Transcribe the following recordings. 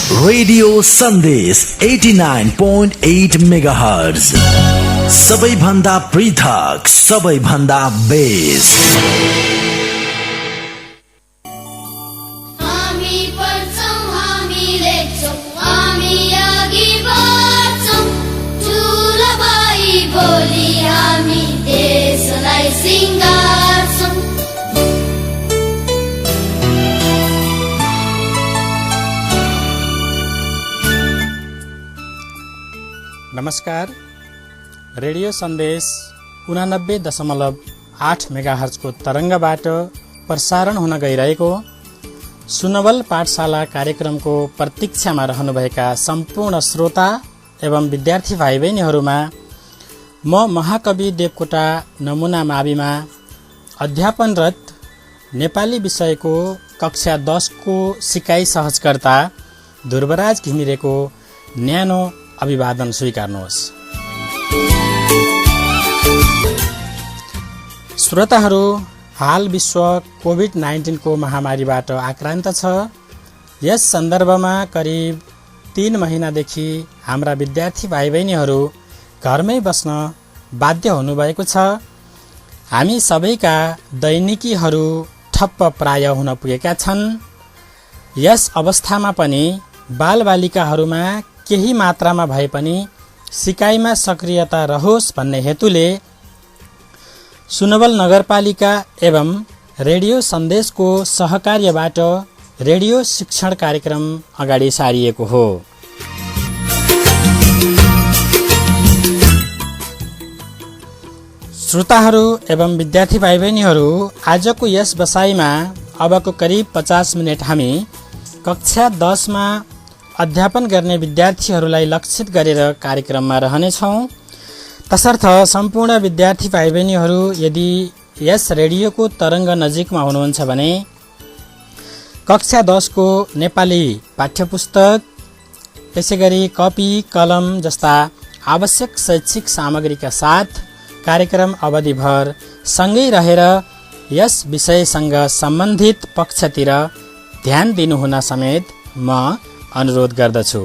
Radio सन्देश 89.8 megahertz, सबैभन्दा पृथक, सबैभन्दा बेस्ट। नमस्कार। रेडियो सन्देश 89.8 मेगाहर्जको तरङ्गबाट प्रसारण हुन गइरहेको सुनवल पाठशाला कार्यक्रमको प्रतीक्षामा रहनुभएका सम्पूर्ण श्रोता एवं विद्यार्थी भाइ बहिनीहरूमा म महाकवि देवकोटा नमुना माविमा अध्यापनरत नेपाली विषयको कक्षा 10 को सिकाइ सहजकर्ता ध्रुवराज घिमिरेको न्यानो अभिवादन स्वीकार्नुहोस्। श्रोताहरू, हाल विश्व कोभिड-19 को महामारीबाट आक्रान्त छ। यस सन्दर्भमा करिब 3 महिनादेखि हाम्रा विद्यार्थी भाइ बहिनीहरू घरमै बस्न बाध्य हुनुभएको छ। हामी सबैका दैनिकीहरू ठप्प प्राय हुन पुगेका छन्। यस अवस्थामा पनि बालबालिकाहरूमा केही मात्रामा भए पनि सिकाइमा सक्रियता रहोस् भन्ने हेतुले सुनवल नगरपालिका एवं रेडियो सन्देशको सहकार्यबाट रेडियो शिक्षण कार्यक्रम अगाडि सारिएको हो। श्रोताहरू एवं विद्यार्थी भाइ बहिनीहरू, आजको यस बसाइमा अबको करिब 50 मिनट हामी कक्षा 10 मा अध्यापन गर्ने विद्यार्थीहरूलाई लक्षित गरेर कार्यक्रममा रहनेछौँ। तसर्थ सम्पूर्ण विद्यार्थी भाइ बहिनीहरू यदि यस रेडियोको तरङ्ग नजिकमा हुनुहुन्छ भने कक्षा 10 को नेपाली पाठ्यपुस्तक, त्यसैगरी कपी कलम जस्ता आवश्यक शैक्षिक सामग्रीका साथ कार्यक्रम अवधिभर सँगै रहेर यस विषयसँग सम्बन्धित पक्षतिर ध्यान दिनुहुन समेत म अनुरोध गर्दछु।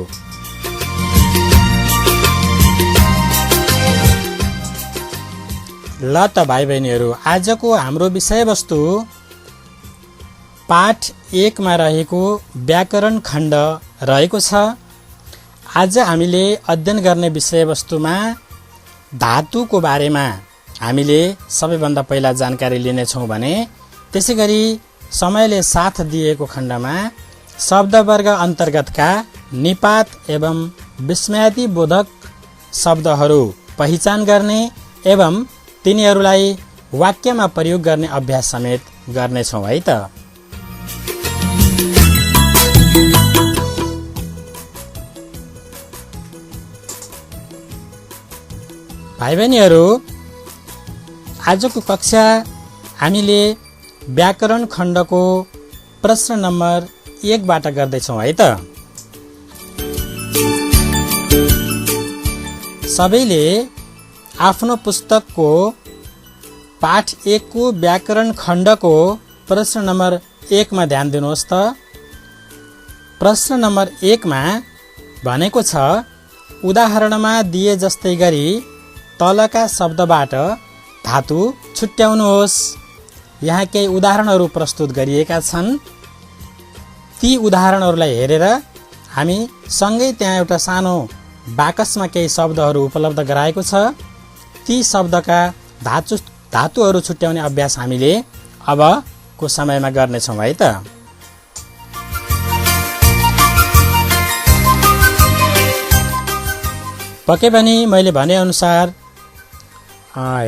ल त भाइ बहिनीहरू, आजको हाम्रो विषयवस्तु पाठ 1 मा रहेको व्याकरण खण्ड रहेको छ। आज हामीले अध्ययन गर्ने विषयवस्तुमा धातुको बारेमा हामीले सबैभन्दा पहिला जानकारी लिनेछौँ भने त्यसैगरी समयले साथ दिएको खण्डमा शब्दवर्ग अन्तर्गतका निपात एवं विस्मयादिबोधक शब्दहरू पहिचान गर्ने एवं तिनीहरूलाई वाक्यमा प्रयोग गर्ने अभ्यास समेत गर्नेछौँ है त। भाइ बहिनीहरू, आजको कक्षा हामीले व्याकरण खण्डको प्रश्न नम्बर 1 बाट गर्दैछौँ है त। सबैले आफ्नो पुस्तकको पाठ 1 को व्याकरण खण्डको प्रश्न नम्बर 1 मा ध्यान दिनुहोस् त। प्रश्न नम्बर 1 मा भनेको छ, उदाहरणमा दिए जस्तै गरी तलका शब्दबाट धातु छुट्याउनुहोस्। यहाँ केही उदाहरणहरू प्रस्तुत गरिएका छन्। ती उदाहरणहरूलाई हेरेर हामी सँगै त्यहाँ एउटा सानो बाकसमा केही शब्दहरू उपलब्ध गराएको छ। ती शब्दका धातुहरू छुट्याउने अभ्यास हामीले अबको समयमा गर्नेछौँ है त। पक्कै पनि मैले भनेअनुसार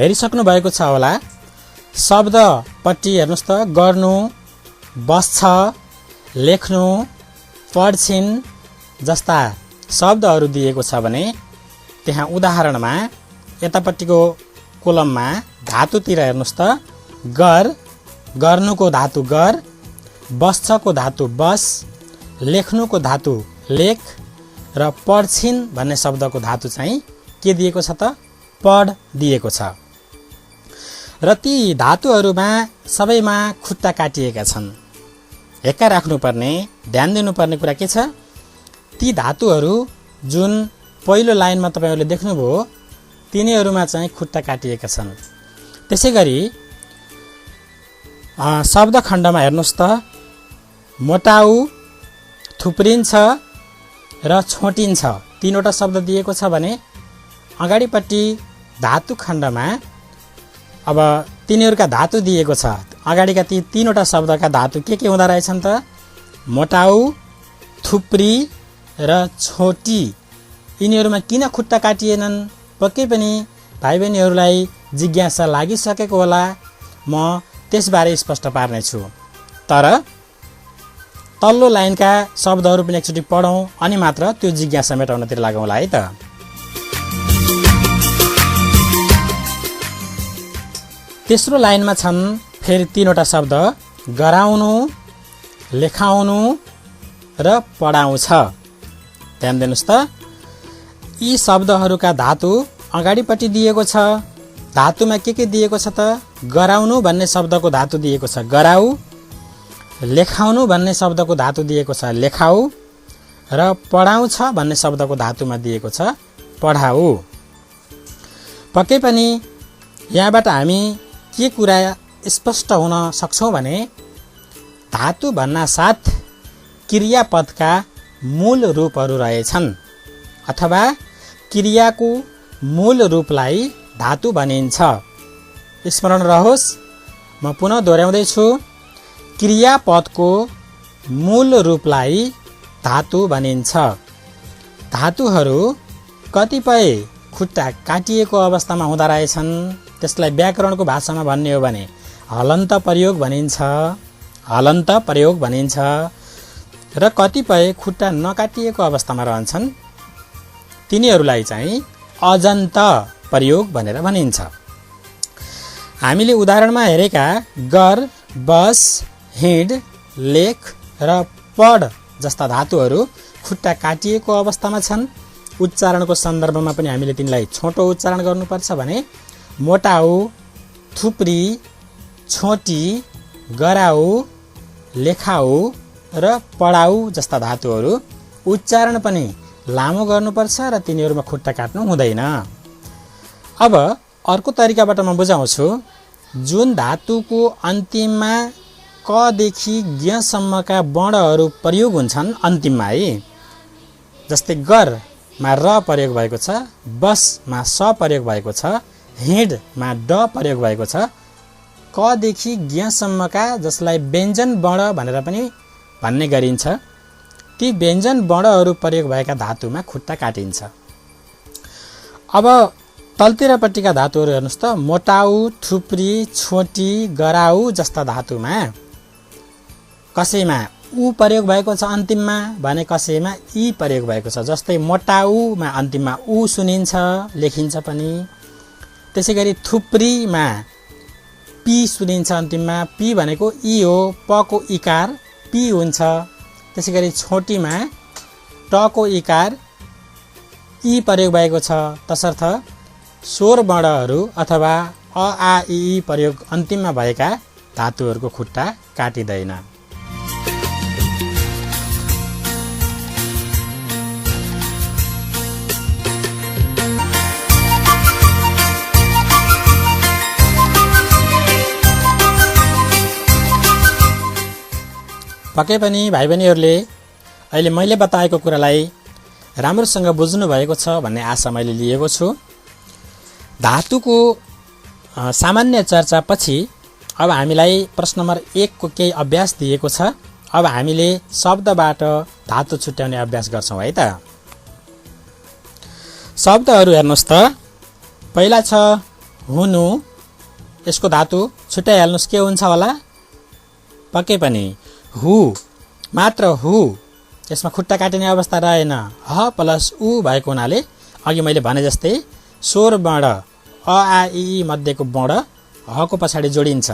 हेरिसक्नु भएको छ होला। शब्दपट्टि हेर्नुहोस् त, गर्नु, बस्छ, लेख्नु, पढ्छिन् जस्ता शब्दहरू दिएको छ भने त्यहाँ उदाहरणमा यतापट्टिको कोलममा धातुतिर हेर्नुहोस् त, गर, गर्नुको धातु गर, बस्छको धातु बस, लेख्नुको धातु लेख र पढ्छिन् भन्ने शब्दको धातु चाहिँ के दिएको छ त, पढ दिएको छ। र ती धातुहरूमा सबैमा खुट्टा काटिएका छन्। हेक्का राख्नुपर्ने, ध्यान दिनुपर्ने कुरा के छ, ती धातुहरू जुन पहिलो लाइनमा तपाईहरुले देख्नुभयो तिनीहरुमा चाहिँ खुट्टा काटिएका छन्। त्यसैगरी शब्द खण्डमा हेर्नुस् त मोटाउ, थुप्रिन्छ र छोटिन्छ तीनवटा शब्द दिएको छ भने अगाडिपट्टि धातु खण्डमा अब तिनीहरुका धातु दिएको छ। अगाडिका ती तीनवटा शब्दका धातु के हुँदा रहेछन् त मोटाउ, थुप्री र छोटी। यिनीहरुमा किन खुट्टा काटिएनन् पक्कै पनि भाइ बहिनीहरुलाई जिज्ञासा लागिसकेको होला। म त्यसबारे स्पष्ट पार्ने छु। तर तल्लो लाइनका शब्दहरू पनि एकचोटि पढौं अनि मात्र त्यो जिज्ञासा मेटाउनतिर लागौँला है त। तेस्रो लाइनमा छन् फेरि तीनवटा शब्द गराउनु, लेखाउनु र पढाउँछ। ध्यान दिनुस् त यी शब्दहरूका धातु अगाडिपट्टि दिएको छ। धातुमा के दिएको छ त गराउनु भन्ने शब्दको धातु दिएको छ गराउ, लेखाउनु भन्ने शब्दको धातु दिएको छ लेखाउ र पढाउँछ भन्ने शब्दको धातुमा दिएको छ पढाउ। पक्कै पनि यहाँबाट हामी के कुरा स्पष्ट हुन सक्छौं भने धातु भन्ना साथ क्रियापदका मूल रूपहरू रहेछन् अथवा क्रियाको मूल रूपलाई धातु भनिन्छ। स्मरण रहोस्, म पुनः दोहोर्याउँदै छु, क्रियापदको मूल रूपलाई धातु भनिन्छ। धातुहरू कतिपय खुट्टा काटिएको अवस्थामा हुँदा रहेछन्। त्यसलाई व्याकरणको भाषामा भन्ने हो भने हलन्त प्रयोग भनिन्छ। हलन्त प्रयोग भनिन्छ र कतिपय खुट्टा नकाटिएको अवस्थामा रहन्छन् तिनीहरूलाई चाहिँ अजन्त प्रयोग भनेर भनिन्छ। हामीले उदाहरणमा हेरेका गर, बस, हिँड, लेख र पढ जस्ता धातुहरू खुट्टा काटिएको अवस्थामा छन्। उच्चारणको सन्दर्भमा पनि हामीले तिनलाई छोटो उच्चारण गर्नुपर्छ भने मोटाउ, थुप्री, छोटी, गराउ, लेखाउ र पढाउ जस्ता धातुहरू उच्चारण पनि लामो गर्नुपर्छ र तिनीहरूमा खुट्टा काट्नु हुँदैन। अब अर्को तरिकाबाट म बुझाउँछु। जुन धातुको अन्तिममा क देखि ज्ञ सम्मका वर्णहरू प्रयोग हुन्छन् अन्तिममा है, जस्तै गरमा र प्रयोग भएको छ, बसमा स प्रयोग भएको छ, हिँडमा ड प्रयोग भएको छ, क देखि ज्ञ सम्मका जसलाई व्यञ्जन वर्ण भनेर पनि भन्ने गरिन्छ, ती व्यञ्जन वर्णहरू प्रयोग भएका धातुमा खुट्टा काटिन्छ। अब तलतिरपट्टिका धातुहरू हेर्नुस् त मोटाउ, थुप्री, छोटी, गराउ जस्ता धातुमा कसैमा उ प्रयोग भएको छ अन्तिममा भने कसैमा इ प्रयोग भएको छ। जस्तै मोटाउमा अन्तिममा उ सुनिन्छ, लेखिन्छ पनि। त्यसैगरी थुप्रीमा पी सुनिन्छ अन्तिममा, पी भनेको इ हो, पको इकार पी हुन्छ। त्यसैगरी छोटीमा टको इकार इ प्रयोग भएको छ। तसर्थ स्वर वर्णहरू अथवा अ आ इ प्रयोग अन्तिममा भएका धातुहरूको खुट्टा काटिँदैन। पक्कै पनि भाइ बहिनीहरूले अहिले मैले बताएको कुरालाई राम्रोसँग बुझ्नु भएको छ भन्ने आशा मैले लिएको छु। धातुको सामान्य चर्चा पछि अब हामीलाई प्रश्न नम्बर 1 को केही अभ्यास दिएको छ। अब हामीले शब्दबाट धातु छुट्याउने अभ्यास गर्छौं है त। शब्दहरू हेर्नुस् त पहिला छ हुनु। यसको धातु छुट्याइहाल्नुस् के हुन्छ होला? पक्कै पनि हु, मात्र हु। यसमा खुट्टा काटिने अवस्था रहेन। ह प्लस उ भएको हुनाले अघि मैले भने जस्तै स्वर वर्ण अ आ इ मध्येको वर्ण हको पछाडि जोडिन्छ।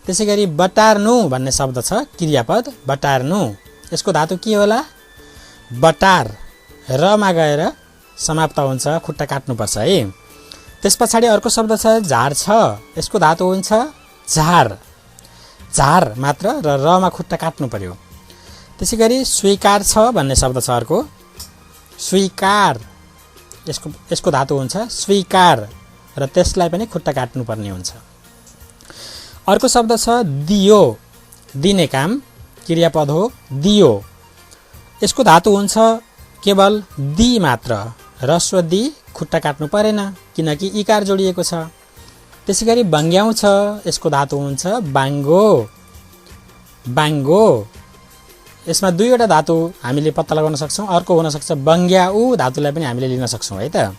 त्यसैगरी बटार्नु भन्ने शब्द छ क्रियापद बटार्नु। यसको धातु के होला? बटार। रमा गएर समाप्त हुन्छ, खुट्टा काट्नुपर्छ है। त्यस पछाडि अर्को शब्द छ झार छ। यसको धातु हुन्छ झार। झार मात्र र रमा खुट्टा काट्नु पर्यो। त्यसैगरी स्वीकार छ भन्ने शब्द छ अर्को। स्वीकार यसको धातु हुन्छ स्वीकार र त्यसलाई पनि खुट्टा काट्नुपर्ने हुन्छ। अर्को शब्द छ दियो, दिने काम क्रियापद हो दियो। यसको धातु हुन्छ केवल दी मात्र, ह्रस्व दी, खुट्टा काट्नु परेन किनकि इकार जोडिएको छ। त्यसैगरी बङ्ग्याउँछ, यसको धातु हुन्छ बाङ्गो, बाङ्गो। यसमा दुईवटा धातु हामीले पत्ता लगाउन सक्छौँ। अर्को हुन सक्छ बङ्ग्याउ धातुलाई पनि हामीले लिन सक्छौँ है त।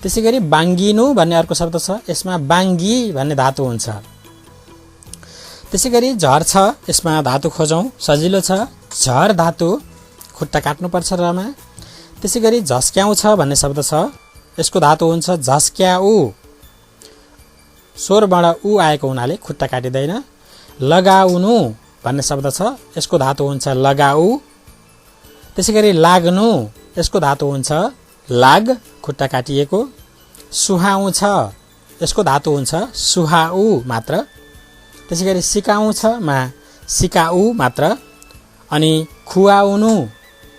त्यसैगरी बाङ्गिनु भन्ने अर्को शब्द छ, यसमा बाङ्गी भन्ने धातु हुन्छ। त्यसैगरी झर्छ, यसमा धातु खोजौँ, सजिलो छ, झर धातु, खुट्टा काट्नुपर्छ रमा। त्यसैगरी झस्क्याउँछ भन्ने शब्द छ, यसको धातु हुन्छ झस्क्याउ, स्वरबाट उ आएको हुनाले खुट्टा काटिँदैन। लगाउनु भन्ने शब्द छ, यसको धातु हुन्छ लगाउ। त्यसैगरी लाग्नु, यसको धातु हुन्छ लाग, खुट्टा काटिएको। सुहाउँछ, यसको धातु हुन्छ सुहाउ मात्र। त्यसैगरी सिकाउँछमा सिकाउ मात्र। अनि खुवाउनु,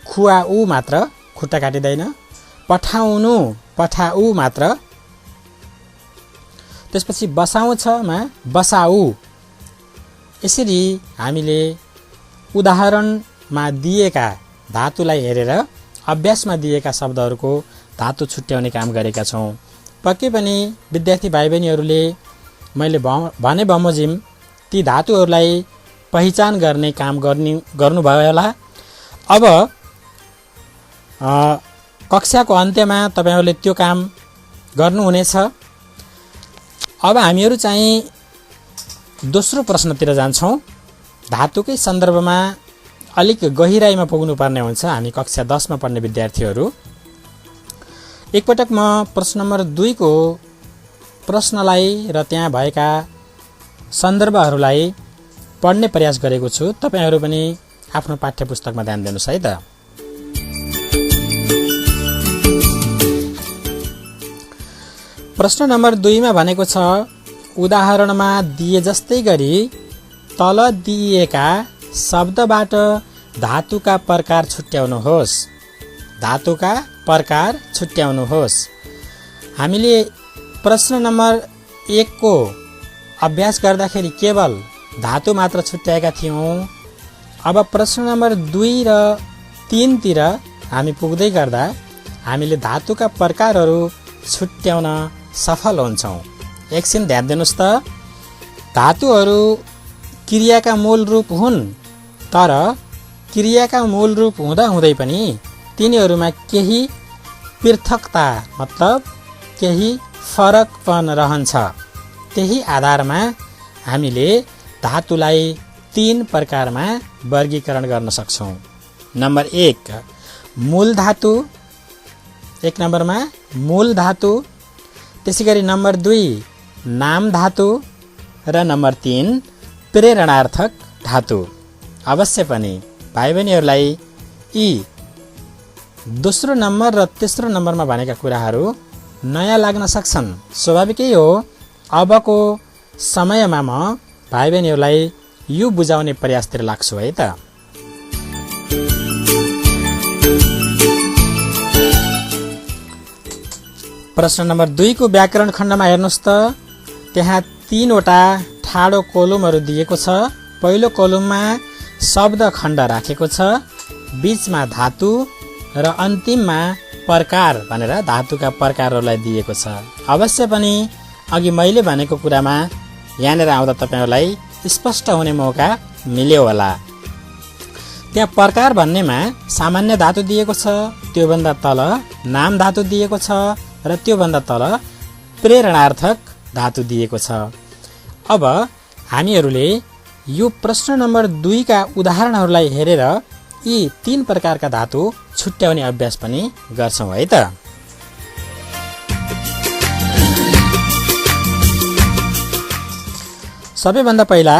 खुवाउ मात्र, खुट्टा काटिँदैन। पठाउनु, पठाउ मात्र। त्यसपछि बसाउँछमा बसाउ। यसरी हामीले उदाहरणमा दिएका धातुलाई हेरेर अभ्यासमा दिएका शब्दहरूको धातु छुट्याउने काम गरेका छौँ। पक्कै पनि विद्यार्थी भाइ बहिनीहरूले मैले भने बमोजिम ती धातुहरूलाई पहिचान गर्ने काम गर्नुभयो होला। अब कक्षाको अन्त्यमा तपाईहरूले त्यो काम गर्नुहुनेछ। अब हामीहरू चाहिँ दोस्रो प्रश्नतिर जान्छौँ। धातुकै सन्दर्भमा अलिक गहिराइमा पुग्नुपर्ने हुन्छ हामी कक्षा 10 मा पढ्ने विद्यार्थीहरू। एकपटक म प्रश्न नम्बर 2 को प्रश्नलाई र त्यहाँ भएका सन्दर्भहरूलाई पढ्ने प्रयास गरेको छु। तपाईहरू पनि आफ्नो पाठ्यपुस्तकमा ध्यान दिनुस् है त। प्रश्न नम्बर 2 मा भनेको छ उदाहरणमा दिए जस्तै गरी तल दिएका शब्दबाट धातुका प्रकार छुट्याउनुहोस्। धातुका प्रकार छुट्याउनुहोस्। हामीले प्रश्न नम्बर 1 को अभ्यास गर्दाखेरि केवल धातु मात्र छुट्याएका थियौँ। अब प्रश्न नम्बर 2 र 3 तिर हामी पुग्दै गर्दा हामीले धातुका प्रकारहरू छुट्याउन सफल हुन्छौँ। एकछिन ध्यान दिनुस् त। धातुहरू क्रियाका मूल रूप हुन्, तर क्रियाका मूल रूप हुँदा हुँदै पनि तिनीहरूमा केही पृथकता मतलब केही फरकपन रहन्छ। त्यही आधारमा हामीले धातुलाई 3 प्रकारमा वर्गीकरण गर्न सक्छौँ। नम्बर 1 मूल धातु, 1 नम्बरमा मूल धातु। त्यसैगरी नम्बर 2 नाम धातु र नम्बर 3 प्रेरणार्थक धातु। अवश्य पनि भाइ बहिनीहरूलाई यी दोस्रो नम्बर र तेस्रो नम्बरमा भनेका कुराहरू नयाँ लाग्न सक्छन्। स्वाभाविकै हो। अबको समयमा म भाइ बहिनीहरूलाई यो बुझाउने प्रयासतिर लाग्छु है त। प्रश्न नम्बर 2 को व्याकरण खण्डमा हेर्नुहोस् त। त्यहाँ 3 वटा ठाडो कोलमहरू दिएको छ। पहिलो कोलममा शब्द खण्ड राखेको छ, बीचमा धातु र अन्तिममा प्रकार भनेर धातुका प्रकारहरूलाई दिएको छ। अवश्य पनि अघि मैले भनेको कुरामा यहाँनिर आउँदा तपाईहरूलाई स्पष्ट हुने मौका मिल्यो होला। त्यहाँ प्रकार भन्नेमा सामान्य धातु दिएको छ, त्योभन्दा तल नाम धातु दिएको छ र त्योभन्दा तल प्रेरणार्थक धातु दिएको छ। अब हामीहरूले यो प्रश्न नम्बर 2 का उदाहरणहरूलाई हेरेर यी 3 प्रकारका धातु छुट्याउने अभ्यास पनि गर्छौँ है त। सबैभन्दा पहिला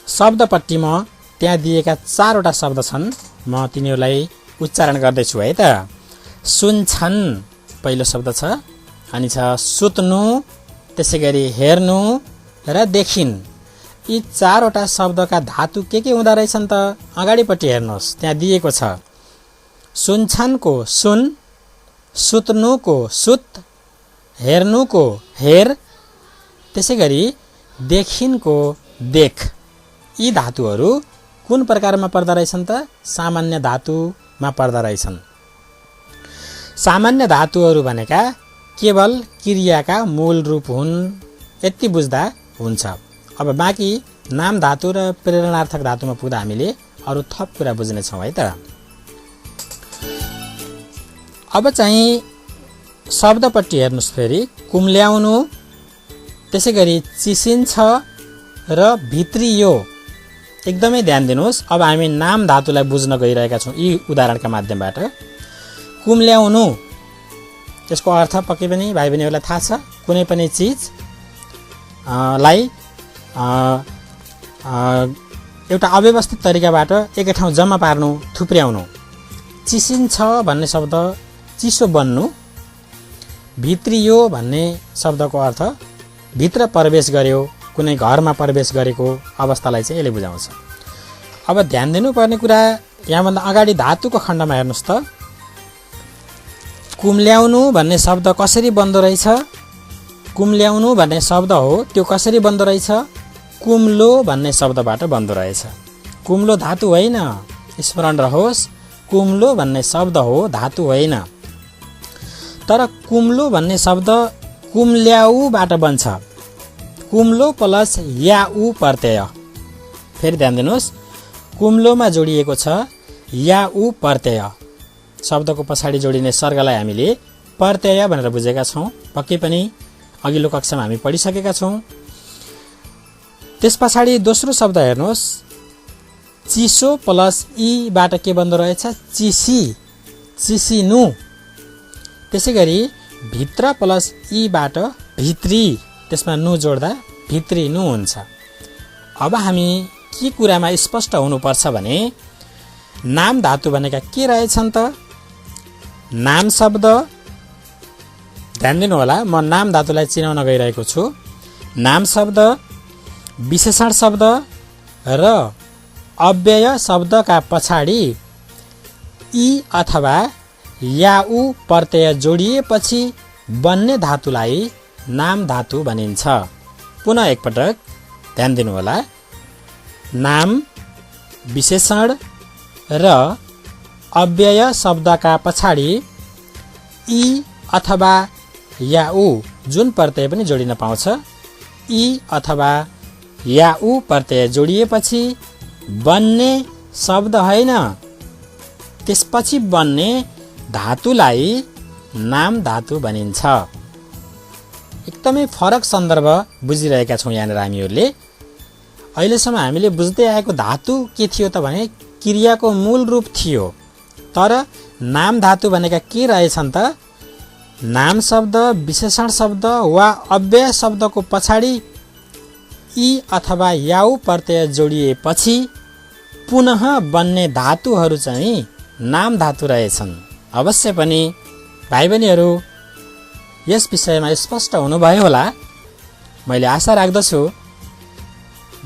शब्दपट्टिमा त्यहाँ दिएका 4 वटा शब्द छन्। म तिनीहरूलाई उच्चारण गर्दैछु है त। सुन्छन् पहिलो शब्द छ, अनि छ सुत्नु, त्यसैगरी हेर्नु र देखिन्। यी 4 वटा शब्दका धातु के हुँदा रहेछन् त? अगाडिपट्टि हेर्नुहोस्, त्यहाँ दिएको छ सुन्छनको सुन, सुत्नुको सुत, हेर्नुको हेर, त्यसैगरी देखिनको देख। यी धातुहरू कुन प्रकारमा पर्दा रहेछन् त? सामान्य धातुमा पर्दा रहेछन्। सामान्य धातुहरू भनेका केवल क्रियाका मूल रूप हुन्, यति बुझ्दा हुन्छ। अब बाँकी नाम धातु र प्रेरणार्थक धातुमा पुग्दा हामीले अरू थप कुरा बुझ्नेछौँ है त। अब चाहिँ शब्दपट्टि हेर्नुहोस् फेरि। कुम्ल्याउनु, त्यसै गरी चिसिन्छ र भित्रियो। एकदमै ध्यान दिनुहोस्। अब हामी नाम धातुलाई बुझ्न गइरहेका छौँ यी उदाहरणका माध्यमबाट। कुम्ल्याउनु, यसको अर्थ पक्कै पनि भाइ बहिनीहरूलाई थाहा छ। कुनै पनि चिज लाई एउटा अव्यवस्थित तरिकाबाट एकै ठाउँ जम्मा पार्नु, थुप्र्याउनु। चिसिन्छ भन्ने शब्द चिसो बन्नु। भित्रियो भन्ने शब्दको अर्थ भित्र प्रवेश गर्यो, कुनै घरमा प्रवेश गरेको अवस्थालाई चाहिँ यसले बुझाउँछ। अब ध्यान दिनुपर्ने कुरा यहाँभन्दा अगाडि धातुको खण्डमा हेर्नुहोस् त। कुम्ल्याउनु भन्ने शब्द कसरी बन्दो रहेछ? कुम्ल्याउनु भन्ने शब्द हो त्यो कसरी बन्दो रहेछ? कुम्लो भन्ने शब्दबाट बन्दो रहेछ। कुम्लो धातु होइन, स्मरण रहोस्। कुम्लो भन्ने शब्द हो, धातु होइन। तर कुम्लो भन्ने शब्द कुम्ल्याउबाट बन्छ। कुम्लो प्लस याउ प्रत्यय। फेरि ध्यान दिनुहोस्, कुम्लोमा जोडिएको छ याउ प्रत्यय। शब्दको पछाडि जोडिने सर्गलाई हामीले प्रत्यय भनेर बुझेका छौँ। पक्कै पनि अघिल्लो कक्षामा हामी पढिसकेका छौँ। त्यस पछाडि दोस्रो शब्द हेर्नुहोस्, चिसो प्लस ईबाट के बन्दो रहेछ? चिसी, चिसिनु। त्यसै गरी भित्र प्लस ईबाट भित्री, त्यसमा नु जोड्दा भित्रिनु हुन्छ। अब हामी के कुरामा स्पष्ट हुनुपर्छ भने नाम धातु भनेका के रहेछन् त? नाम शब्द, ध्यान दिनु होला, म नाम धातुलाई चिनाउन गइरहेको छु। नाम शब्द, विशेषण शब्द र अव्यय शब्दका पछाडि ई अथवा याउ प्रत्यय जोडिएपछि बन्ने धातुलाई नाम धातु भनिन्छ। पुनः एकपटक ध्यान दिनुहोला। नाम, विशेषण र अव्यय शब्दका पछाडि ई अथवा याउ जुन प्रत्यय पनि जोडिन पाउँछ, ई अथवा याउ प्रत्यय जोडिएपछि बन्ने शब्द होइन, त्यसपछि बन्ने धातुलाई नाम धातु भनिन्छ। एकदमै फरक सन्दर्भ बुझिरहेका छौँ यहाँनिर हामीहरूले। अहिलेसम्म हामीले बुझ्दै आएको धातु के थियो त भने क्रियाको मूल रूप थियो। तर नाम धातु भनेका के रहेछन् त? नाम शब्द, विशेषण शब्द वा अव्यय शब्दको पछाडि ई अथवा याउ प्रत्यय जोडिएपछि पुनः बन्ने धातुहरू चाहिँ नाम धातु रहेछन्। अवश्य पनि भाइ बहिनीहरू यस विषयमा स्पष्ट हुनुभयो होला, मैले आशा राख्दछु।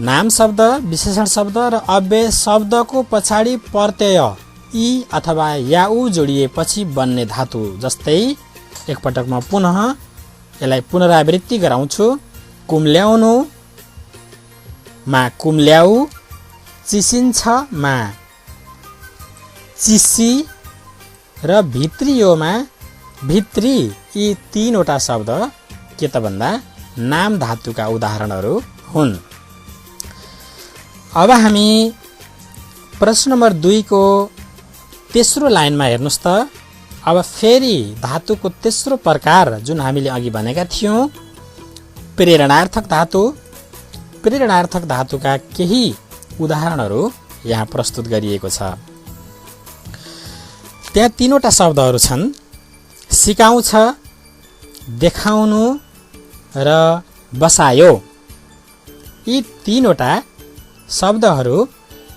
नाम शब्द, विशेषण शब्द र अव्यय शब्दको पछाडि प्रत्यय ई अथवा याउ जोडिएपछि बन्ने धातु जस्तै एकपटक म पुनः यसलाई पुनरावृत्ति गराउँछु। कुम्ल्याउनु मा कुम्ल्याउ, चिसिन्छ मा चिसी र भित्रियोमा भित्री। यी तीनवटा शब्द के त भन्दा नाम धातुका उदाहरणहरू हुन्। अब हामी प्रश्न नम्बर 2 को तेस्रो लाइनमा हेर्नुहोस् त। अब फेरि धातुको तेस्रो प्रकार जुन हामीले अघि भनेका थियौँ, प्रेरणार्थक धातु। प्रेरणार्थक धातुका केही उदाहरणहरू यहाँ प्रस्तुत गरिएको छ। त्यहाँ तीनवटा शब्दहरू छन्, सिकाउँछ, देखाउनु र बसायो। यी तीनवटा शब्दहरू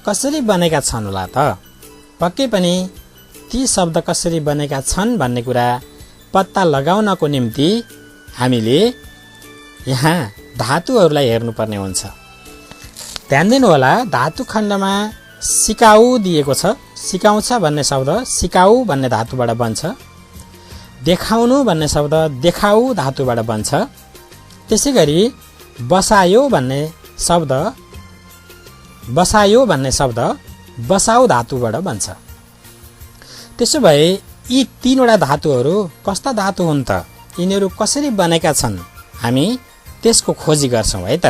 कसरी बनेका छन् होला त? पक्कै पनि ती शब्द कसरी बनेका छन् भन्ने कुरा पत्ता लगाउनको निम्ति हामीले यहाँ धातुहरूलाई हेर्नुपर्ने हुन्छ। ध्यान दिनुहोला, धातु खण्डमा सिकाउ दिएको छ, सिकाउँछ भन्ने शब्द सिकाऊ भन्ने धातुबाट बन्छ। देखाउनु भन्ने शब्द देखाऊ धातुबाट बन्छ। त्यसैगरी बसायो भन्ने शब्द बसाऊ धातुबाट बन्छ। त्यसो भए यी तीनवटा धातुहरू कस्ता धातु हुन् त, यिनीहरू कसरी बनेका छन्, हामी त्यसको खोजी गर्छौं है त।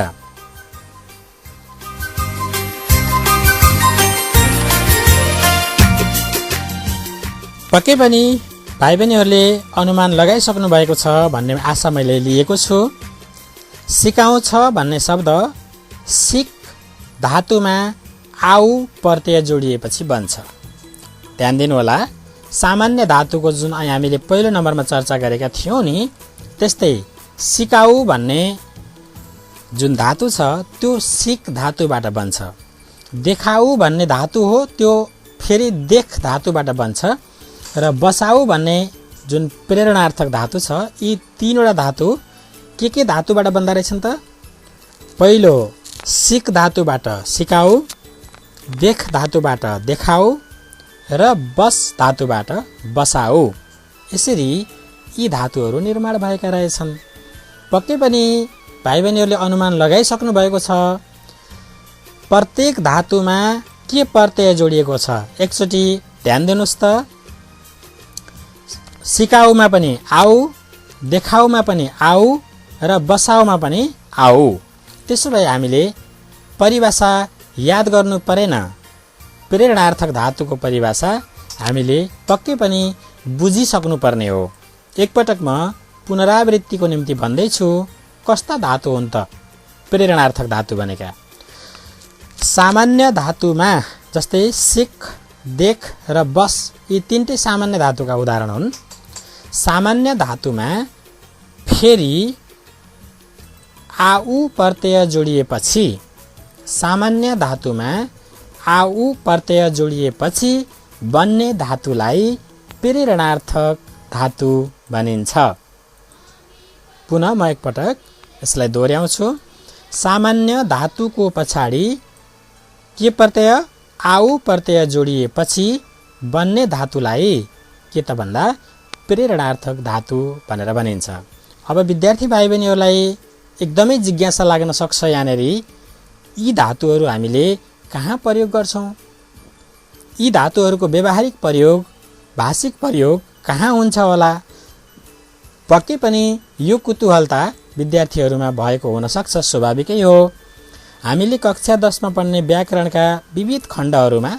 पक्कै पनि भाइ बहिनीहरूले अनुमान लगाइसक्नु भएको छ भन्ने आशा मैले लिएको छु। सिकाउँछ भन्ने शब्द सिक धातुमा आउ प्रत्यय जोडिएपछि बन्छ। ध्यान दिनुहोला, सामान्य धातुको जुन हामीले पहिलो नम्बरमा चर्चा गरेका थियौं नि, त्यस्तै सिकाऊ भन्ने जुन धातु छ त्यो सिक धातुबाट बन्छ। देखाऊ भन्ने धातु हो, त्यो फेरि देख धातुबाट बन्छ। र बसाऊ भन्ने जुन प्रेरणार्थक धातु छ, यी तीनवटा धातु के धातुबाट बन्दा रहेछन् त? पहिलो सिक धातुबाट सिकाऊ, देख धातुबाट देखाऊ र बस धातुबाट बसाऊ। यसरी यी धातुहरू निर्माण भएका रहेछन्। पक्कै पनि भाइ बहिनीहरूले अनुमान लगाइसक्नु भएको छ प्रत्येक धातुमा के प्रत्यय जोडिएको छ। एकचोटि ध्यान दिनुस् त, सिकाउमा पनि आऊ, देखाउमा पनि आऊ र बसाउमा पनि आऊ। त्यसो भए हामीले परिभाषा याद गर्नु परेन। प्रेरणार्थक धातुको परिभाषा हामीले पक्कै पनि बुझिसक्नु पर्ने हो। एकपटक म पुनरावृत्तिको निम्ति भन्दैछु, कस्ता धातु हुन् त प्रेरणार्थक धातु भनेका? सामान्य धातुमा जस्तै सिक, देख र बस, यी तीनटै सामान्य धातुका उदाहरण हुन्। सामान्य धातुमा फेरि आउ प्रत्यय जोडिएपछि, सामान्य धातुमा आउ प्रत्यय जोडिएपछि बन्ने धातुलाई प्रेरणार्थक धातु भनिन्छ। पुनः म एकपटक यसलाई दोहोर्याउँछु। सामान्य धातुको पछाडि के प्रत्यय? आउ प्रत्यय जोडिएपछि बन्ने धातुलाई के त भन्दा प्रेरणार्थक धातु भनेर भनिन्छ। अब विद्यार्थी भाइ बहिनीहरूलाई एकदमै जिज्ञासा लाग्न सक्छ यहाँनेर, यी धातुहरू हामीले कहाँ प्रयोग गर्छौं? यी धातुहरूको व्यावहारिक प्रयोग, भाषिक प्रयोग कहाँ हुन्छ होला? पक्कै पनि यो कुतूहलता विद्यार्थीहरूमा भएको हुन सक्छ, स्वाभाविकै हो। हामीले कक्षा 10 मा पढ्ने व्याकरणका विविध खण्डहरूमा,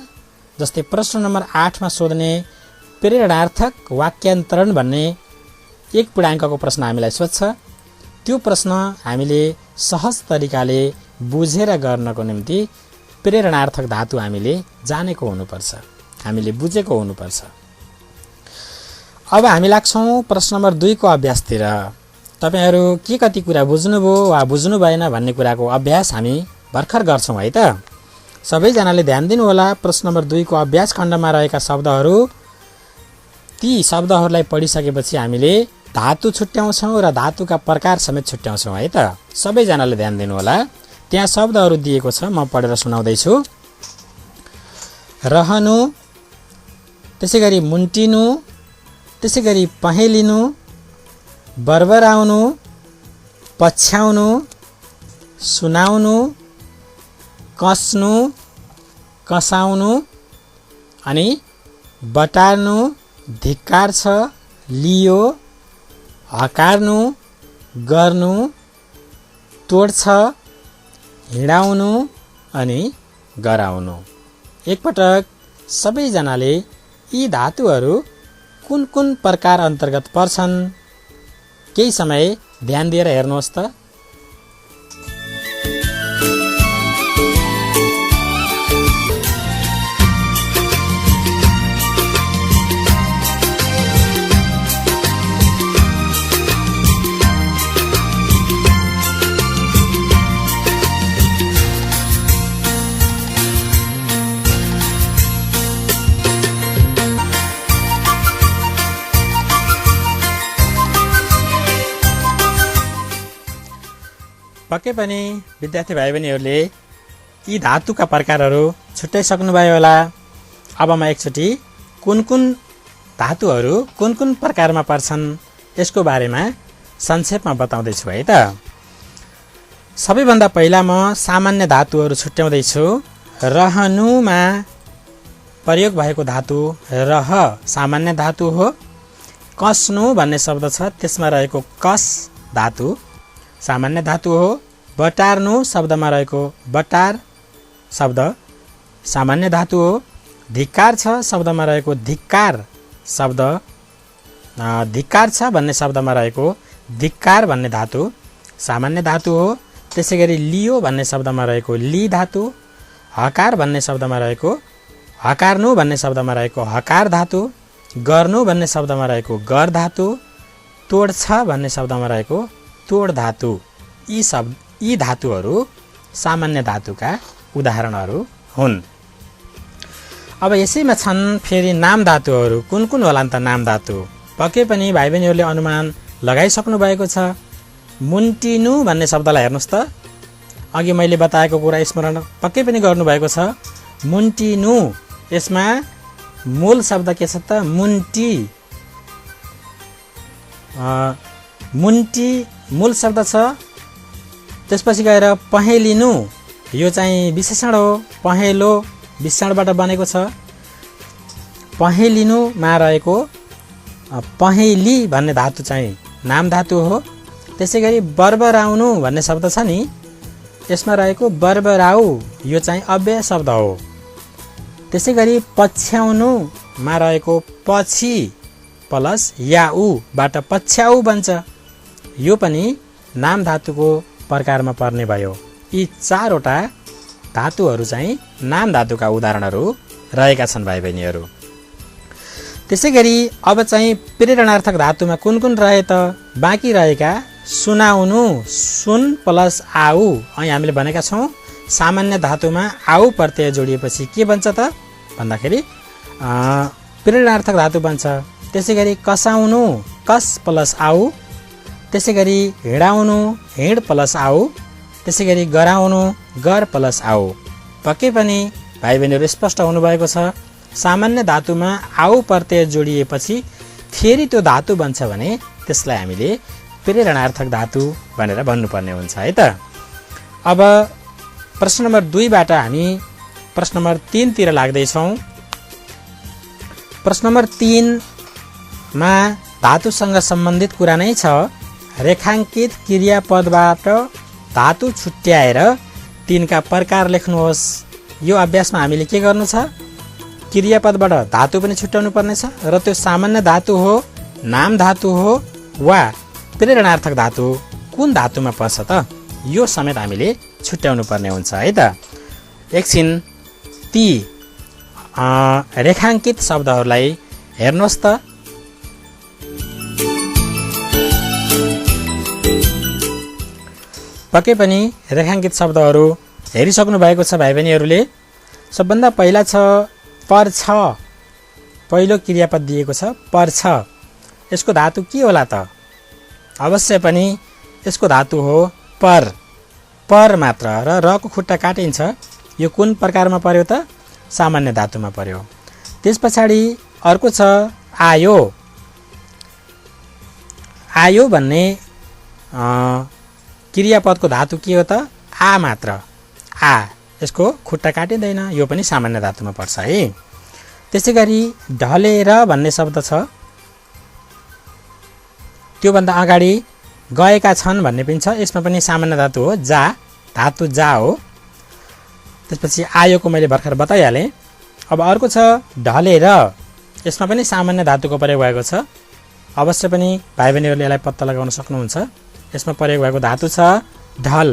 जस्तै प्रश्न नम्बर 8 मा सोध्ने प्रेरणार्थक वाक्यान्तरण भन्ने 1 पूर्णाङ्कको प्रश्न हामीलाई सोध्छ। त्यो प्रश्न हामीले सहज तरिकाले बुझेर गर्नको निम्ति प्रेरणार्थक धातु हामीले जानेको हुनुपर्छ, हामीले बुझेको हुनुपर्छ। अब हामी लाग्छौं प्रश्न नम्बर 2 को अभ्यासतिर। तपाईहरु के कति कुरा बुझ्नुभयो वा बुझ्नु भएन भन्ने कुराको अभ्यास हामी भर्खर गर्छौं है त। सबैजनाले ध्यान दिनु होला। प्रश्न नम्बर 2 को अभ्यास खण्डमा रहेका शब्दहरू, ती शब्दहरूलाई पढिसकेपछि हामीले धातु छुट्याउँछौं र धातुका प्रकार समेत छुट्याउँछौं है त। सबैजनाले ध्यान दिनु होला। त्यहाँ शब्दहरू दिएको छ, म पढेर सुनाउँदै छु। रहनु, त्यसैगरी मुन्टिनु, त्यसैगरी पहेलिनु, बरबराउनु, पछ्याउनु, सुनाउनु, कस्नु, कसाउनु, अनि बटार्नु, धिक्कार छ, लियो, हकार्नु, गर्नु, तोड्छ, हिँडाउनु अनि गराउनु। एकपटक सबैजनाले यी धातुहरू कुन कुन प्रकार अन्तर्गत पर्छन् केही समय ध्यान दिएर हेर्नुहोस् त। पक्कै पनि विद्यार्थी भाइ बहिनीहरूले यी धातुका प्रकारहरू छुट्याइसक्नुभयो होला। अब म एकचोटि कुन कुन धातुहरू कुन कुन प्रकारमा पर्छन् यसको बारेमा संक्षेपमा बताउँदैछु है त। सबैभन्दा पहिला म सामान्य धातुहरू छुट्याउँदैछु। रहनुमा प्रयोग भएको धातु रह सामान्य धातु हो। कस्नु भन्ने शब्द छ, त्यसमा रहेको कस धातु सामान्य धातु हो। बटार्नु शब्दमा रहेको बटार शब्द सामान्य धातु हो। धिक्कार छ शब्दमा रहेको धिक्कार शब्द, धिक्कार छ भन्ने शब्दमा रहेको धिक्कार भन्ने धातु सामान्य धातु हो। त्यसै गरी लियो भन्ने शब्दमा रहेको ली धातु, हकार भन्ने शब्दमा रहेको हकार्नु भन्ने शब्दमा रहेको हकार धातु, गर्नु भन्ने शब्दमा रहेको गर धातु, तोड्छ भन्ने शब्दमा रहेको तोड धातु, यी धातुहरू सामान्य धातुका उदाहरणहरू हुन्। अब यसैमा छन् फेरि नाम धातुहरू। कुन कुन होलान् त नाम धातु? पक्कै पनि भाइ बहिनीहरूले अनुमान लगाइसक्नु भएको छ। मुन्टिनु भन्ने शब्दलाई हेर्नुहोस् त, अघि मैले बताएको कुरा स्मरण पक्कै पनि गर्नुभएको छ। मुन्टिनु, यसमा मूल शब्द के छ त मुन्टी, मुन्टी मूल शब्द छ। त्यसपछि गएर पहेलिनु, यो चाहिँ विशेषण हो, पहेलो विशेषणबाट बनेको छ। पहेलिनुमा रहेको पहेली भन्ने धातु चाहिँ नाम धातु हो। त्यसै गरी बर्बराउनु भन्ने शब्द छ नि, यसमा रहेको बर्बराउ यो चाहिँ अव्यय शब्द हो। त्यसै गरी पछ्याउनुमा रहेको पछि प्लस याउबाट पछ्याउ बन्छ, यो पनि नाम धातुको प्रकारमा पर्ने भयो। यी चारवटा धातुहरू चाहिँ नाम धातुका उदाहरणहरू रहेका छन् भाइ बहिनीहरू। त्यसै गरी अब चाहिँ प्रेरणार्थक धातुमा कुन कुन रहे त? बाँकी रहेका सुनाउनु, सुन प्लस आउ, અહીં हामीले भनेका छौँ सामान्य धातुमा आउ प्रत्यय जोडिएपछि के बन्छ त भन्दाखेरि प्रेरणार्थक धातु बन्छ। त्यसै गरी कसाउनु, कस प्लस आउ। त्यसै गरी हिँडाउनु, हिँड प्लस आउ। त्यसै गरी गराउनु, गर प्लस आउ। पक्कै पनि भाइ बहिनीहरू स्पष्ट हुनुभएको छ। सामान्य धातुमा आउ प्रत्यय जोडिएपछि फेरि त्यो धातु बन्छ भने त्यसलाई हामीले प्रेरणार्थक धातु भनेर भन्नुपर्ने हुन्छ है त। अब प्रश्न नम्बर 2बाट हामी प्रश्न नम्बर 3 तिर लाग्दैछौँ। प्रश्न नम्बर 3मा धातुसँग सम्बन्धित कुरा नै छ। रेखाङ्कित क्रियापदबाट धातु छुट्याएर तिनका प्रकार लेख्नुहोस्। यो अभ्यासमा हामीले के गर्नु छ? क्रियापदबाट धातु पनि छुट्याउनु पर्नेछ र त्यो सामान्य धातु हो, नाम धातु हो वा प्रेरणार्थक धातु कुन धातुमा पर्छ त यो समेत हामीले छुट्याउनु पर्ने हुन्छ है त। एकछिन ती रेखाङ्कित शब्दहरूलाई हेर्नुहोस् त। पक्कै पनि रेखाङ्कित शब्दहरू हेरिसक्नु भएको छ भाइ बहिनीहरूले। सबभन्दा पहिला छ पर्छ, पहिलो क्रियापद दिएको छ पर्छ। यसको धातु के होला त? अवश्य पनि यसको धातु हो पर, पर मात्र र रको खुट्टा काटिन्छ। यो कुन प्रकारमा पर्यो त? सामान्य धातुमा पर्यो। त्यस पछाडि अर्को छ आयो। आयो भन्ने क्रियापदको धातु के हो त? आ मात्र, आ, यसको खुट्टा काटिँदैन, यो पनि सामान्य धातुमा पर्छ है। त्यसै गरी ढलेर भन्ने शब्द छ, त्योभन्दा अगाडि गएका छन् भन्ने पनि छ, यसमा पनि सामान्य धातु हो, जा, धातु जा हो। त्यसपछि आयोको मैले भर्खर बताइहालेँ। अब अर्को छ ढलेर, यसमा पनि सामान्य धातुको प्रयोग भएको छ। अवश्य पनि भाइ बहिनीहरूले यसलाई पत्ता लगाउन सक्नुहुन्छ। यसमा प्रयोग भएको धातु छ ढल।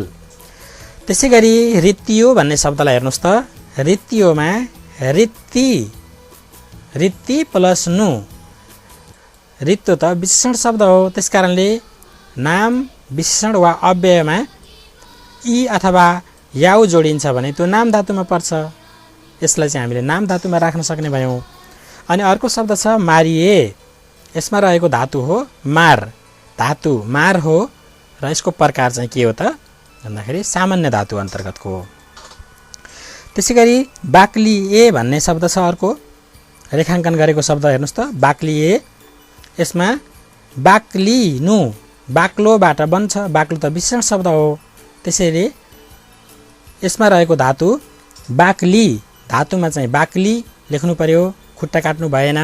त्यसै गरी रित्तियो भन्ने शब्दलाई हेर्नुहोस् त। रित्तियोमा रित्ति, रित्ति प्लस नु, रित्तो त विशेषण शब्द हो। त्यस कारणले नाम विशेषण वा अव्ययमा ई अथवा याउ जोडिन्छ भने त्यो नाम धातुमा पर्छ। यसलाई चाहिँ हामीले नाम धातुमा राख्न सक्ने भयौँ। अनि अर्को शब्द छ मारिए। यसमा रहेको धातु हो मार, धातु मार हो र यसको प्रकार चाहिँ के हो त भन्दाखेरि सामान्य धातु अन्तर्गतको हो। त्यसै गरी बाक्लिए भन्ने शब्द छ अर्को। रेखाङ्कन गरेको शब्द हेर्नुहोस् त, बाक्लिए। यसमा बाक्लिनु, बाक्लोबाट बन्छ, बाक्लो त विशेषण शब्द हो, त्यसैले यसमा रहेको धातु बाक्ली, धातुमा चाहिँ बाक्ली लेख्नु पर्यो, खुट्टा काट्नु भएन।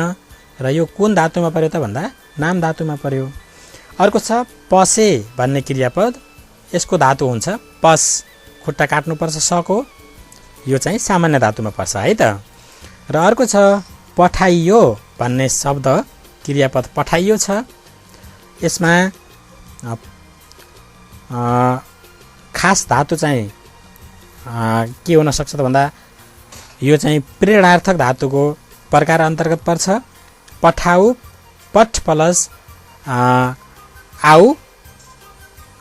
र यो कुन धातुमा पर्यो त भन्दा नाम धातुमा पर्यो। अर्को छ पसे भन्ने क्रियापद, यसको धातु हुन्छ पस, खुट्टा काट्नुपर्छ सको, यो चाहिँ सामान्य धातुमा पर्छ है त। र अर्को छ पठाइयो भन्ने शब्द, क्रियापद पठाइयो छ, यसमा खास धातु चाहिँ के हुन सक्छ त भन्दा यो चाहिँ प्रेरणार्थक धातुको प्रकार अन्तर्गत पर्छ। पठाउ, पठ प्लस आउ,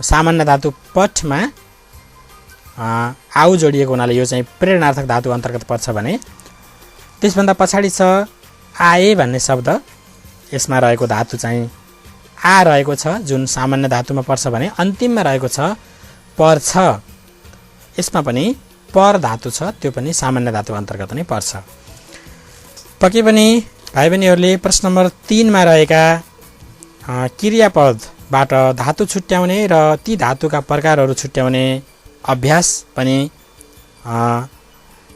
सामान्य धातु पठमा आउ जोडिएको हुनाले यो चाहिँ प्रेरणार्थक धातु अन्तर्गत पर्छ भने त्यसभन्दा पछाडि छ आए भन्ने शब्द, यसमा रहेको धातु चाहिँ आ रहेको छ जुन सामान्य धातुमा पर्छ भने अन्तिममा रहेको छ पर्छ, यसमा पनि पर धातु छ, त्यो पनि सामान्य धातु अन्तर्गत नै पर्छ। पक्कै पनि भाइ बहिनीहरूले प्रश्न नम्बर 3 मा रहेका क्रियापदबाट धातु छुट्याउने र ती धातुका प्रकारहरू छुट्याउने अभ्यास पनि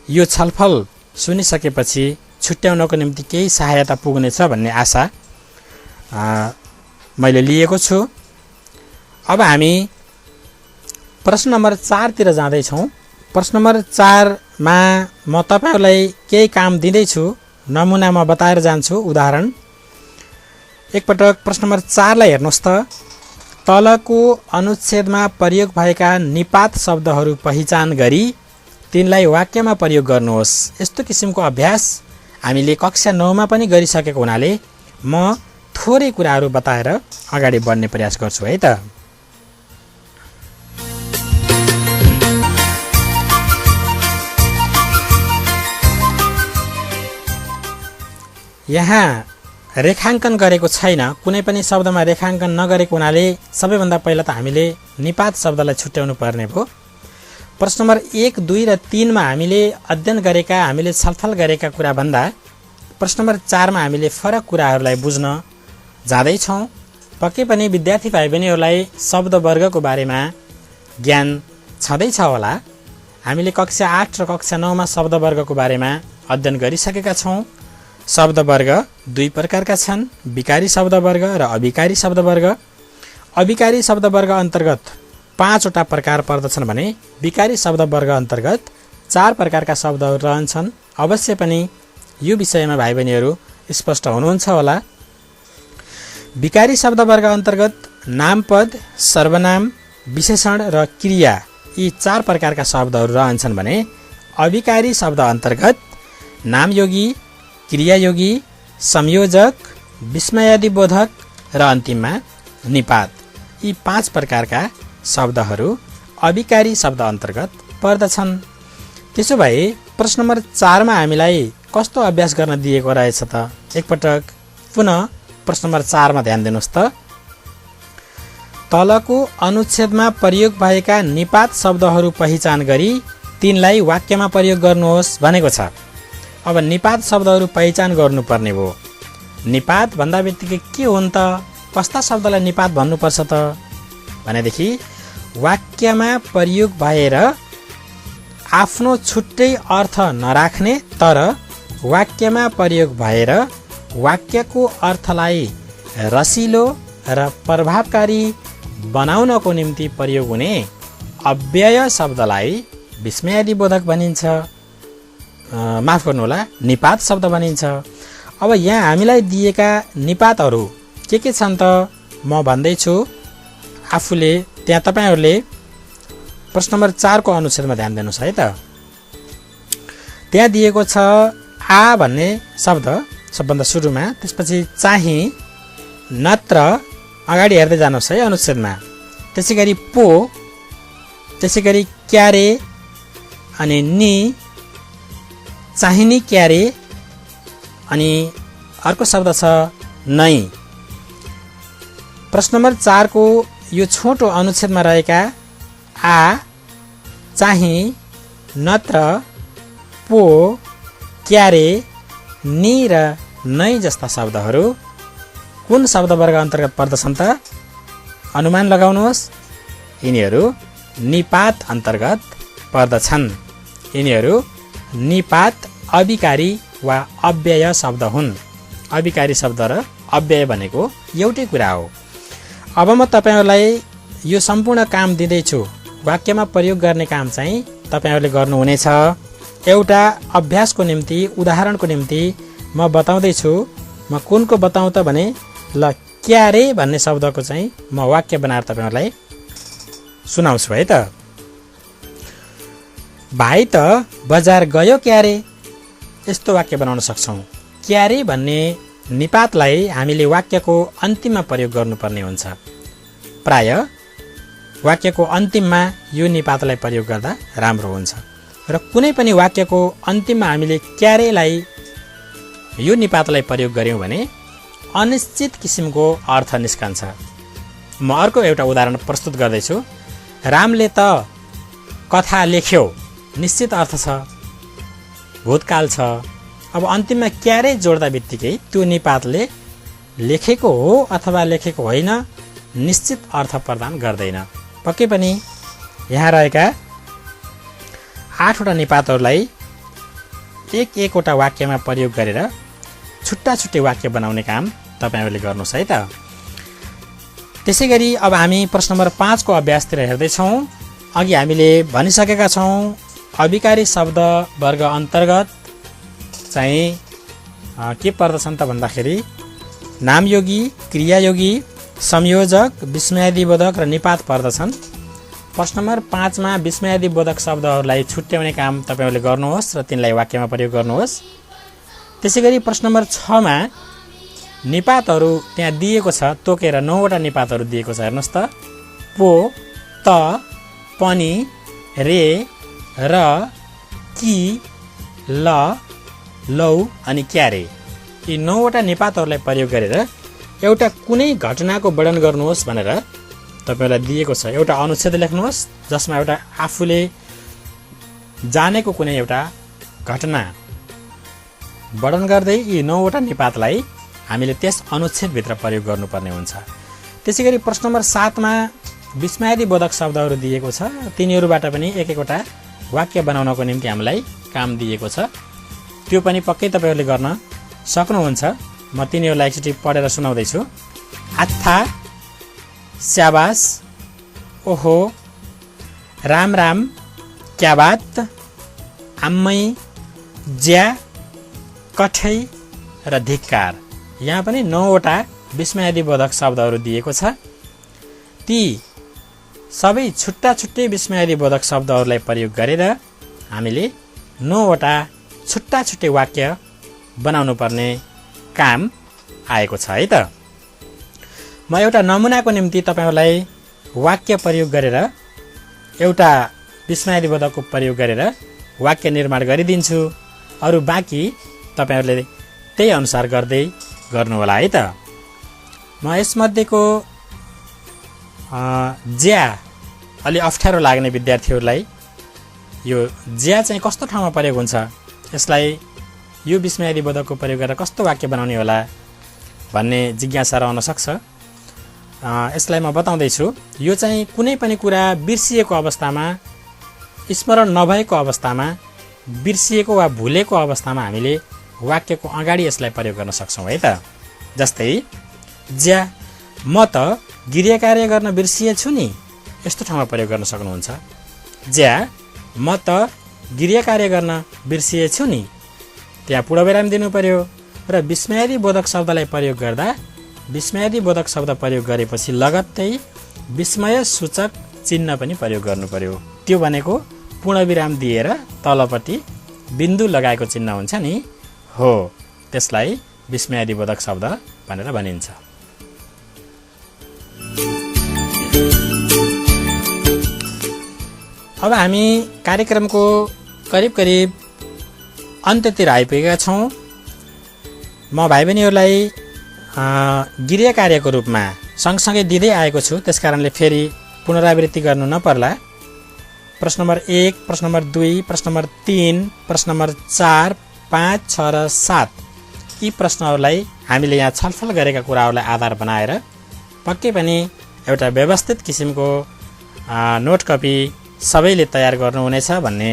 यो छलफल सुनिसकेपछि छुट्याउनको निम्ति केही सहायता पुग्नेछ भन्ने आशा मैले लिएको छु। अब हामी प्रश्न नम्बर 4 तिर जाँदैछौँ। प्रश्न नम्बर 4 मा म तपाईहरूलाई केही काम दिँदैछु, नमुना म बताएर जान्छु। उदाहरण एकपटक प्रश्न नम्बर 4 लाई हेर्नुहोस् त। तलको अनुच्छेदमा प्रयोग भएका निपात शब्दहरू पहिचान गरी तिनलाई वाक्यमा प्रयोग गर्नुहोस्। यस्तो किसिमको अभ्यास हामीले कक्षा 9 मा पनि गरिसकेको हुनाले म थोरै कुराहरू बताएर अगाडि बढ्ने प्रयास गर्छु है त। यहाँ रेखाङ्कन गरेको छैन, कुनै पनि शब्दमा रेखाङ्कन नगरेको हुनाले सबैभन्दा पहिला त हामीले निपात शब्दलाई छुट्याउनु पर्ने भयो। प्रश्न नम्बर 1, 2 र 3 मा हामीले अध्ययन गरेका, हामीले छलफल गरेका कुराभन्दा प्रश्न नम्बर 4 मा हामीले फरक कुराहरूलाई बुझ्न जाँदैछौँ। पक्कै पनि विद्यार्थी भाइ बहिनीहरूलाई शब्दवर्गको बारेमा ज्ञान छँदैछ होला। हामीले कक्षा 8 र कक्षा 9 मा शब्दवर्गको बारेमा अध्ययन गरिसकेका छौँ। शब्दवर्ग 2 प्रकारका छन्, विकारी शब्दवर्ग र अविकारी शब्दवर्ग। अविकारी शब्दवर्ग अन्तर्गत 5 वटा प्रकार पर्दछन् भने विकारी शब्दवर्ग अन्तर्गत 4 प्रकारका शब्दहरू रहन्छन्। अवश्य पनि यो विषयमा भाइ बहिनीहरू स्पष्ट हुनुहुन्छ होला। विकारी शब्दवर्ग अन्तर्गत नामपद, सर्वनाम, विशेषण र क्रिया, यी 4 प्रकारका शब्दहरू रहन्छन् भने अविकारी शब्द अन्तर्गत नामयोगी, क्रियायोगी, संयोजक, विस्मयादिबोधक र अन्तिममा निपात, यी 5 प्रकारका शब्दहरू अविकारी शब्द अन्तर्गत पर्दछन्। त्यसो भए प्रश्न नम्बर 4 मा हामीलाई कस्तो अभ्यास गर्न दिएको रहेछ त? एकपटक पुनः प्रश्न नम्बर 4 मा ध्यान दिनुहोस् त। तलको अनुच्छेदमा प्रयोग भएका निपात शब्दहरू पहिचान गरी तिनलाई वाक्यमा प्रयोग गर्नुहोस् भनेको छ। अब निपात शब्दहरू पहिचान गर्नुपर्ने भयो। निपात भन्दा बित्तिकै के हुन् त, कस्ता शब्दलाई निपात भन्नुपर्छ त भनेदेखि वाक्यमा प्रयोग भएर आफ्नो छुट्टै अर्थ नराख्ने तर वाक्यमा प्रयोग भएर वाक्यको अर्थलाई रसिलो र प्रभावकारी बनाउनको निम्ति प्रयोग हुने अव्यय शब्दलाई विस्मयादिबोधक भनिन्छ। माफ गर्नुहोला, निपात शब्द भनिन्छ। अब यहाँ हामीलाई दिएका निपातहरू के छन् त म भन्दैछु, आफूले त्यहाँ तपाईहरूले प्रश्न नम्बर 4 को अनुच्छेदमा ध्यान दिनुहोस् है त। त्यहाँ दिएको छ आ भन्ने शब्द सबभन्दा सुरुमा, त्यसपछि चाहिँ, नत्र, अगाडि हेर्दै जानुहोस् है अनुच्छेदमा, त्यसै गरी पो, त्यसै गरी क्यारे अनि नि, चाहिने क्यारे, अनि अर्को शब्द छ नै। प्रश्न नम्बर 4 को यो छोटो अनुच्छेदमा रहेका आ, चाहिँ, नत्र, पो, क्यारे, नि र नै जस्ता शब्दहरू कुन शब्दवर्ग अन्तर्गत पर्दछन् त? अनुमान लगाउनुहोस्। यिनीहरू निपात अन्तर्गत पर्दछन्। यिनीहरू निपात अविकारी वा अव्यय शब्द हुन्। अविकारी शब्द र अव्यय भनेको एउटै कुरा हो। अब म तपाईहरूलाई यो सम्पूर्ण काम दिँदैछु। वाक्यमा प्रयोग गर्ने काम चाहिँ तपाईहरूले गर्नुहुनेछ। एउटा अभ्यासको निम्ति, उदाहरणको निम्ति म बताउँदैछु। म कुनको बताउँ त भने ल क्यारे भन्ने शब्दको चाहिँ म वाक्य बनाएर तपाईहरूलाई सुनाउँछु है त। भाइ त बजार गयो क्यारे, यस्तो वाक्य बनाउन सक्छौँ। क्यारे भन्ने निपातलाई हामीले वाक्यको अन्तिममा प्रयोग गर्नुपर्ने हुन्छ। प्राय वाक्यको अन्तिममा यो निपातलाई प्रयोग गर्दा राम्रो हुन्छ। र कुनै पनि वाक्यको अन्तिममा हामीले क्यारेलाई, यो निपातलाई प्रयोग गर्यौँ भने अनिश्चित किसिमको अर्थ निस्कन्छ। म अर्को एउटा उदाहरण प्रस्तुत गर्दैछु। रामले त कथा लेख्यो, निश्चित अर्थ छ, भूतकाल छ। अब अन्तिममा क्यारे जोड्दा बित्तिकै त्यो निपातले लेखेको हो अथवा लेखेको होइन निश्चित अर्थ प्रदान गर्दैन। पक्कै पनि यहाँ रहेका 8वटा निपातहरूलाई एकवटा वाक्यमा प्रयोग गरेर छुट्टा छुट्टै वाक्य बनाउने काम तपाईहरूले गर्नुहोस् है त। त्यसै गरी अब हामी प्रश्न नम्बर 5 को अभ्यासतिर हेर्दैछौँ। अघि हामीले भनिसकेका छौँ अविकारी शब्द वर्ग अन्तर्गत चाहिँ के पर्दछन् त भन्दाखेरि नामयोगी, क्रियायोगी, संयोजक, विस्मयादिबोधक र निपात पर्दछन्। प्रश्न नम्बर 5 मा विस्मयादिबोधक शब्दहरूलाई छुट्याउने काम तपाईहरूले गर्नुहोस् र तिनलाई वाक्यमा प्रयोग गर्नुहोस्। त्यसै गरी प्रश्न नम्बर 6 मा निपातहरू त्यहाँ दिएको छ, तोकेर 9वटा निपातहरू दिएको छ। हेर्नुहोस् त, पो, त, पनि, रे, र, कि, ल, लौ अनि क्यारे। यी 9वटा निपातहरूलाई प्रयोग गरेर एउटा कुनै घटनाको वर्णन गर्नुहोस् भनेर तपाईलाई दिएको छ। एउटा अनुच्छेद लेख्नुहोस् जसमा एउटा आफूले जानेको कुनै एउटा घटना वर्णन गर्दै यी 9वटा निपातलाई हामीले त्यस अनुच्छेदभित्र प्रयोग गर्नुपर्ने हुन्छ। त्यसै गरी प्रश्न नम्बर 7 मा विस्मयादिबोधक शब्दहरू दिएको छ। तिनीहरूबाट पनि एकवटा वाक्य बनाउनको निम्ति हामीलाई काम दिएको छ। त्यो पनि पक्कै तपाईहरूले गर्न सक्नुहुन्छ। म तिनीहरूलाई एकचोटि पढेर सुनाउँदैछु। आत्था, स्याबास, ओहो, राम राम, क्या बात, आम्मै, ज्या, कठै र धिक्कार। यहाँ पनि 9वटा विस्मयादिबोधक शब्दहरू दिएको छ। ती सबै छुट्टा छुट्टै विस्मयादिबोधक शब्दहरूलाई प्रयोग गरेर हामीले 9वटा छुट्टा छुट्टै वाक्य बनाउनु पर्ने काम आएको छ है त। म एउटा नमुनाको निम्ति तपाईहरूलाई वाक्य प्रयोग गरेर, एउटा विस्मयादिबोधकको प्रयोग गरेर वाक्य निर्माण गरिदिन्छु। अरू बाँकी तपाईहरूले त्यही अनुसार गर्दै गर्नुहोला है त। म यसमध्येको ज्या अलि अप्ठ्यारो लाग्ने विद्यार्थीहरूलाई यो ज्या चाहिँ कस्तो ठाउँमा प्रयोग हुन्छ, यसलाई यो विस्मयादिबोधकको प्रयोग गरेर कस्तो वाक्य बनाउने होला भन्ने जिज्ञासा रहन सक्छ। यसलाई म बताउँदैछु। यो चाहिँ कुनै पनि कुरा बिर्सिएको अवस्थामा, स्मरण नभएको अवस्थामा, बिर्सिएको वा भुलेको अवस्थामा हामीले वाक्यको अगाडि यसलाई प्रयोग गर्न सक्छौँ है त। जस्तै ज्या, म त गृह कार्य गर्न बिर्सिएछु नि, यस्तो ठाउँमा प्रयोग गर्न सक्नुहुन्छ। ज्या, म त गृह कार्य गर्न बिर्सिएछु नि, त्यहाँ पूर्णविराम दिनु पर्यो। र विस्मयादिबोधक शब्दलाई प्रयोग गर्दा विस्मयादिबोधक शब्द प्रयोग गरेपछि लगत्तै विस्मय सूचक चिन्ह पनि प्रयोग गर्नु पर्यो। त्यो भनेको पूर्णविराम दिएर तलपट्टि बिन्दु लगाएको चिन्ह हुन्छ नि, हो, त्यसलाई विस्मयादिबोधक शब्द भनेर भनिन्छ। अब हामी कार्यक्रमको करिब करिब अन्त्यतिर आइपुगेका छौँ। म भाइ बहिनीहरूलाई गृह कार्यको रूपमा सँगसँगै दिँदै आएको छु, त्यसकारणले फेरि पुनरावृत्ति गर्नु नपर्ला। प्रश्न नम्बर 1, प्रश्न नम्बर 2, प्रश्न नम्बर 3, प्रश्न नम्बर 4, 5, 6 र 7 यी प्रश्नहरूलाई हामीले यहाँ छलफल गरेका कुराहरूलाई आधार बनाएर पक्कै पनि एउटा व्यवस्थित किसिमको नोट कपी सबैले तयार गर्नुहुनेछ भन्ने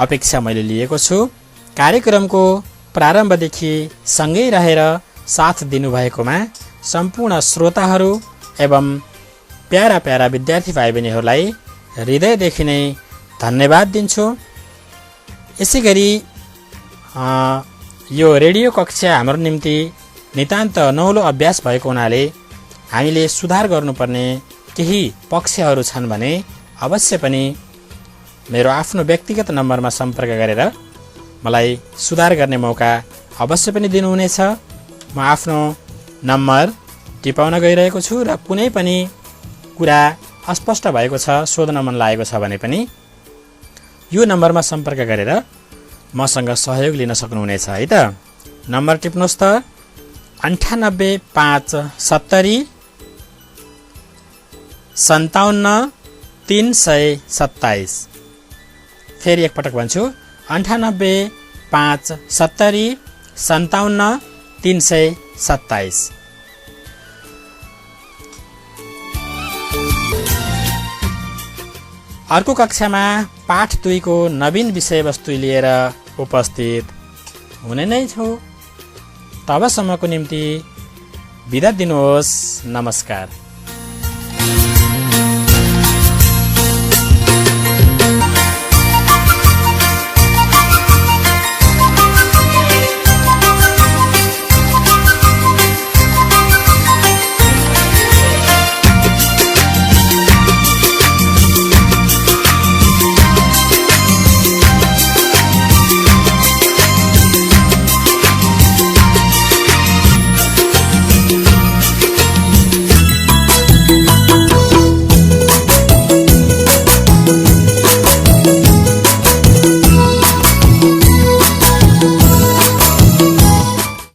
अपेक्षा मैले लिएको छु। कार्यक्रमको प्रारम्भदेखि सँगै रहेर साथ दिनुभएकोमा सम्पूर्ण श्रोताहरू एवं प्यारा प्यारा विद्यार्थी भाइ बहिनीहरूलाई हृदयदेखि नै धन्यवाद दिन्छु। यसै गरी यो रेडियो कक्षा हाम्रो निम्ति नितान्त नौलो अभ्यास भएको हुनाले हामीले सुधार गर्नुपर्ने केही पक्षहरू छन् भने अवश्य पनि मेरो आफ्नो व्यक्तिगत नम्बरमा सम्पर्क गरेर मलाई सुधार गर्ने मौका अवश्य पनि दिनुहुनेछ। म आफ्नो नम्बर टिपाउन गइरहेको छु र कुनै पनि कुरा अस्पष्ट भएको छ, सोध्न मन लागेको छ भने पनि यो नम्बरमा सम्पर्क गरेर मसँग सहयोग लिन सक्नुहुनेछ है त। नम्बर टिप्नुहोस् त 9857 57 327। फेरि एकपटक भन्छु 9857 57 327। अर्को कक्षामा पाठ 2 को नवीन विषयवस्तु लिएर उपस्थित हुने नै छु। तबसम्मको निम्ति बिदा दिनुहोस्। नमस्कार।